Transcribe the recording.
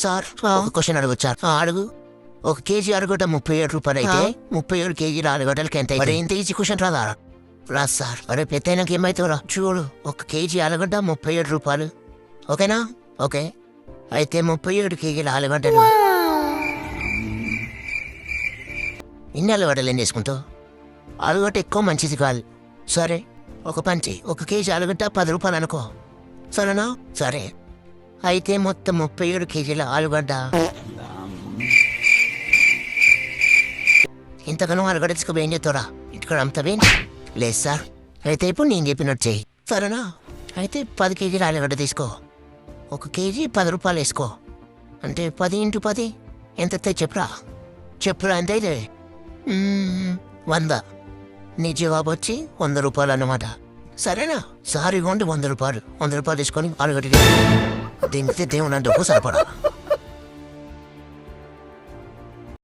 Sir ఒక question అడగొచ్చు sir అడుగు. 1 కేజీ ఆలుగడ్డ 37 రూపాయలు అయితే 37 కేజీల ఆలుగడ్డలకి ఎంత అయితే ఇంత ఈజీ క్వశ్చన్ రాదా? రాదు సార్. అరే పెద్దయినాక ఏమైతావురా చూడు. 1 కేజీ ఆలుగడ్డ 37 రూపాయలు. ఓకేనా? ఓకే. అయితే 37 కేజీల ఆలుగడ్డలు ఇన్ని ఆలుగడ్డలు ఏం చేసుకుంటావు? ఆలుగడ్డ ఎక్కువ మంచిది కాదు. సరే ఒక పంచి 1 కేజీ ఆలుగడ్డ 10 రూపాయలు అనుకో. సరేనా? సరే. అయితే మొత్తం 37 కేజీల ఆలుగడ్డ ఇంతకనో ఆలుగడ్డ తీసుకుపోయి ఏం చేస్తారా? ఇక్కడ అమ్ముతావే? లేదు సార్. అయితే ఇప్పుడు నేను చెప్పినట్టు చెయ్యి. సరేనా? అయితే 10 కేజీల ఆలుగడ్డ తీసుకో. 1 కేజీ 10 రూపాయలు వేసుకో. అంటే 10 × 10 ఎంత చెప్పురా. ఎంత అయితే 100. నీ జవాబు వచ్చి 100 రూపాయలు అన్నమాట. సరేనా? సార్ ఇవ్వండి 100 రూపాయలు. 100 రూపాయలు తీసుకొని ఆలుగడ్డ దింగితే దేవుని అందుకు సరిపడా.